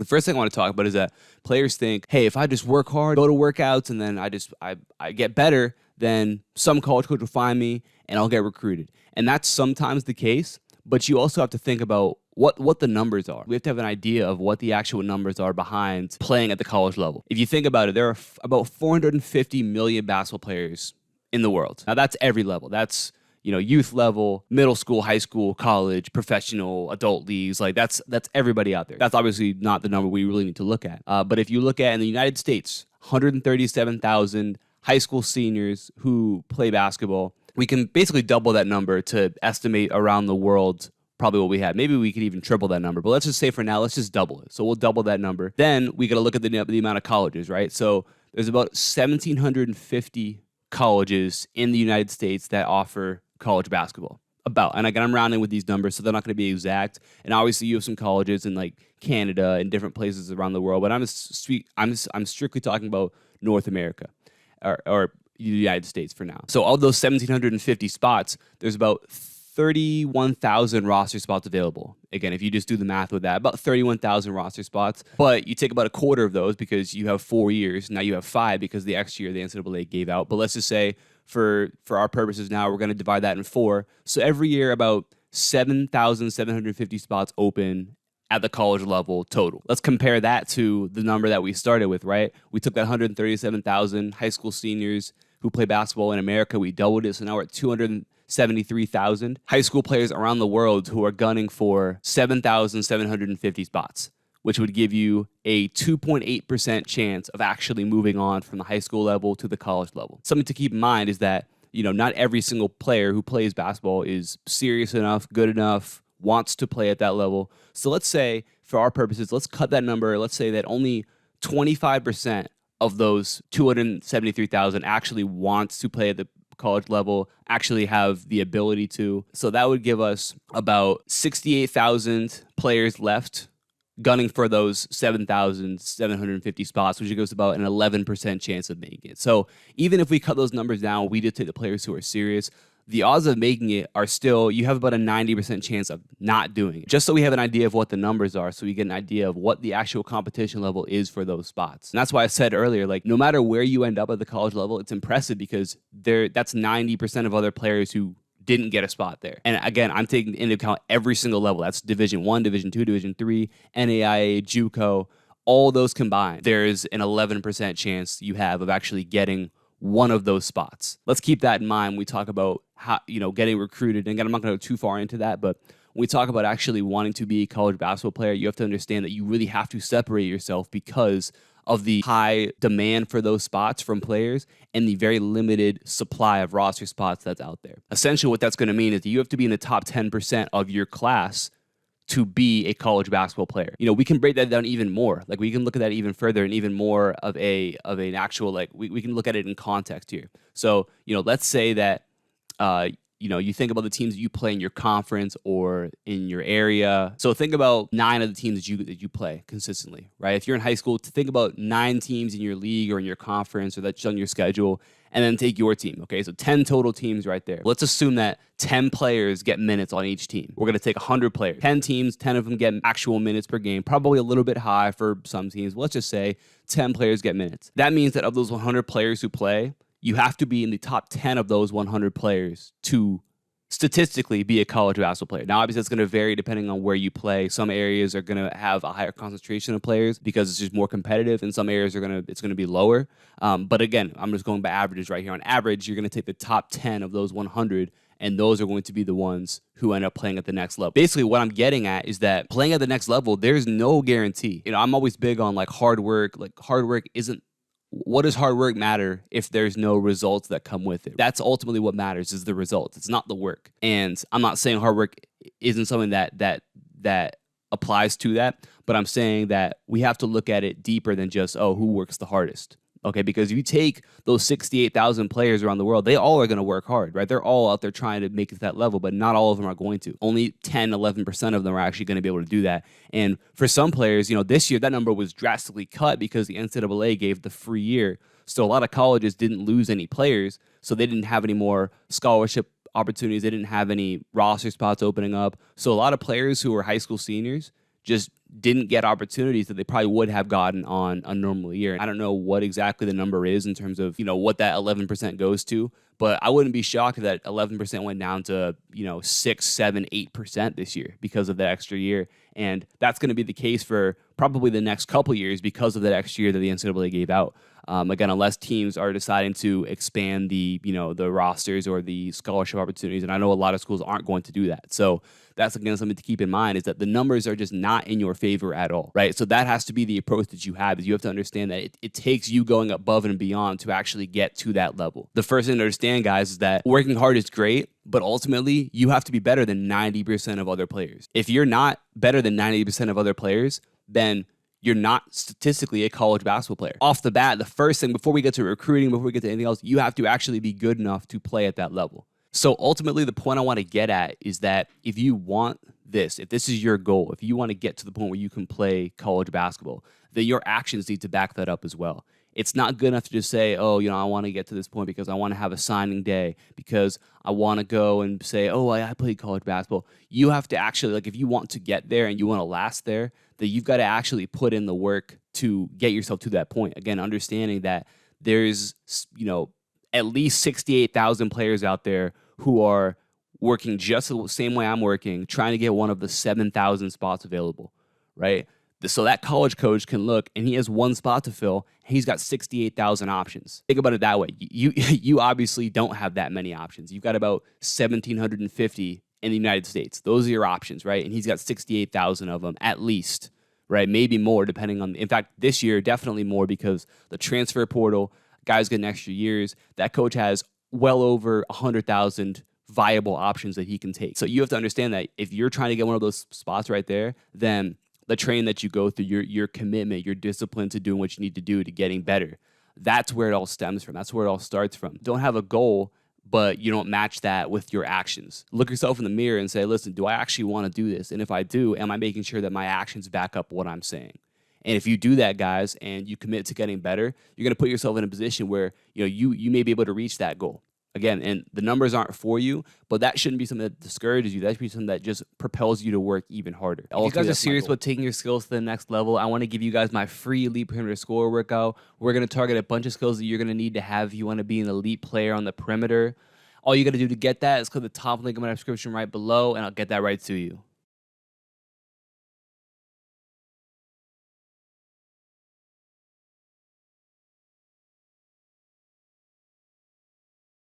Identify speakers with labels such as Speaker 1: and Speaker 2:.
Speaker 1: The first thing I want to talk about is that players think, hey, if I just work hard, go to workouts, and then I get better, then some college coach will find me and I'll get recruited. And that's sometimes the case, but you also have to think about what the numbers are. We have to have an idea of what the actual numbers are behind playing at the college level. If you think about it, there are about 450 million basketball players in the world. Now that's every level. That's youth level, middle school, high school, college, professional, adult leagues. Like that's everybody out there. That's obviously not the number we really need to look at. But if you look at in the United States, 137,000 high school seniors who play basketball, we can basically double that number to estimate around the world probably what we have. Maybe we could even triple that number. But let's just say for now, let's just double it. So we'll double that number. Then we got to look at the amount of colleges, right? So there's about 1,750 colleges in the United States that offer college basketball. And again, I'm rounding with these numbers, so they're not going to be exact. And obviously, you have some colleges in like Canada and different places around the world. But I'm strictly talking about North America or the United States for now. So of those 1,750 spots, there's about 31,000 roster spots available. Again, if you just do the math with that, about 31,000 roster spots. But you take about a quarter of those because you have 4 years. Now you have 5 because the extra year the NCAA gave out. But let's just say for our purposes now, we're going to divide that in 4. So every year, about 7,750 spots open at the college level total. Let's compare that to the number that we started with, right? We took that 137,000 high school seniors who play basketball in America. We doubled it, so now we're at 273,000 high school players around the world who are gunning for 7,750 spots, which would give you a 2.8% chance of actually moving on from the high school level to the college level. Something to keep in mind is that, not every single player who plays basketball is serious enough, good enough, wants to play at that level. So let's say, for our purposes, let's cut that number. Let's say that only 25% of those 273,000 actually wants to play at the college level, actually have the ability to. So that would give us about 68,000 players left gunning for those 7,750 spots, which gives about an 11% chance of making it. So even if we cut those numbers down, we just take the players who are serious, the odds of making it are still, you have about a 90% chance of not doing it. Just so we have an idea of what the numbers are, so we get an idea of what the actual competition level is for those spots. And that's why I said earlier, like, no matter where you end up at the college level, it's impressive because that's 90% of other players who didn't get a spot there. And again, I'm taking into account every single level. That's Division 1, Division 2, Division 3, NAIA, JUCO, all those combined. There's an 11% chance you have of actually getting one of those spots. Let's keep that in mind when we talk about how, getting recruited. And again, I'm not going to go too far into that, but when we talk about actually wanting to be a college basketball player, you have to understand that you really have to separate yourself because of the high demand for those spots from players and the very limited supply of roster spots that's out there. Essentially, what that's going to mean is that you have to be in the top 10% of your class to be a college basketball player. We can break that down even more. Like, we can look at that even further and even more of an actual, like, we can look at it in context here. So, let's say that, you think about the teams that you play in your conference or in your area. So think about 9 of the teams that you play consistently, right? If you're in high school, think about 9 teams in your league or in your conference or that's on your schedule, and then take your team, okay? So 10 total teams right there. Let's assume that 10 players get minutes on each team. We're going to take 100 players. 10 teams, 10 of them get actual minutes per game, probably a little bit high for some teams. Let's just say 10 players get minutes. That means that of those 100 players who play, you have to be in the top 10 of those 100 players to statistically be a college basketball player. Now, obviously, it's going to vary depending on where you play. Some areas are going to have a higher concentration of players because it's just more competitive, and some areas it's going to be lower. But again, I'm just going by averages right here. On average, you're going to take the top 10 of those 100, and those are going to be the ones who end up playing at the next level. Basically, what I'm getting at is that playing at the next level, there's no guarantee. I'm always big on hard work. Like, hard work isn't. What does hard work matter if there's no results that come with it? That's ultimately what matters, is the results. It's not the work. And I'm not saying hard work isn't something that applies to that, but I'm saying that we have to look at it deeper than just, who works the hardest. Okay, because if you take those 68,000 players around the world, they all are going to work hard, right? They're all out there trying to make it to that level, but not all of them are going to. Only 10, 11% of them are actually going to be able to do that. And for some players, this year that number was drastically cut because the NCAA gave the free year. So a lot of colleges didn't lose any players, so they didn't have any more scholarship opportunities. They didn't have any roster spots opening up. So a lot of players who were high school seniors just didn't get opportunities that they probably would have gotten on a normal year. I don't know what exactly the number is in terms of, what that 11% goes to, but I wouldn't be shocked if that 11% went down to, 6, 7, 8% this year because of that extra year. And that's going to be the case for probably the next couple years because of that extra year that the NCAA gave out. Again, unless teams are deciding to expand the rosters or the scholarship opportunities, and I know a lot of schools aren't going to do that. So that's again something to keep in mind, is that the numbers are just not in your favor at all, right? So that has to be the approach that you have. Is you have to understand that it takes you going above and beyond to actually get to that level. The first thing to understand, guys, is that working hard is great, but ultimately you have to be better than 90% of other players. If you're not better than 90% of other players, then you're not statistically a college basketball player. Off the bat, the first thing, before we get to recruiting, before we get to anything else, you have to actually be good enough to play at that level. So ultimately, the point I want to get at is that if you want this, if this is your goal, if you want to get to the point where you can play college basketball, then your actions need to back that up as well. It's not good enough to just say, oh, I want to get to this point because I want to have a signing day, because I want to go and say, oh, I played college basketball. You have to actually, if you want to get there and you want to last there, that you've got to actually put in the work to get yourself to that point. Again, understanding that there's, at least 68,000 players out there who are working just the same way I'm working, trying to get one of the 7,000 spots available, right? So that college coach can look, and he has one spot to fill. He's got 68,000 options. Think about it that way. You obviously don't have that many options. You've got about 1,750 in the United States. Those are your options, right? And he's got 68,000 of them at least, right? Maybe more depending on, in fact, this year, definitely more because the transfer portal, guys getting extra years. That coach has well over 100,000 viable options that he can take. So you have to understand that if you're trying to get one of those spots right there, then the training that you go through, your commitment, your discipline to doing what you need to do to getting better, that's where it all stems from. That's where it all starts from. Don't have a goal, but you don't match that with your actions. Look yourself in the mirror and say, listen, do I actually want to do this? And if I do, am I making sure that my actions back up what I'm saying? And if you do that, guys, and you commit to getting better, you're going to put yourself in a position where you may be able to reach that goal. Again, and the numbers aren't for you, but that shouldn't be something that discourages you. That should be something that just propels you to work even harder. If you guys are serious about taking your skills to the next level, I want to give you guys my free Elite Perimeter Scorer workout. We're going to target a bunch of skills that you're going to need to have if you want to be an elite player on the perimeter. All you got to do to get that is click the top link in my description right below, and I'll get that right to you.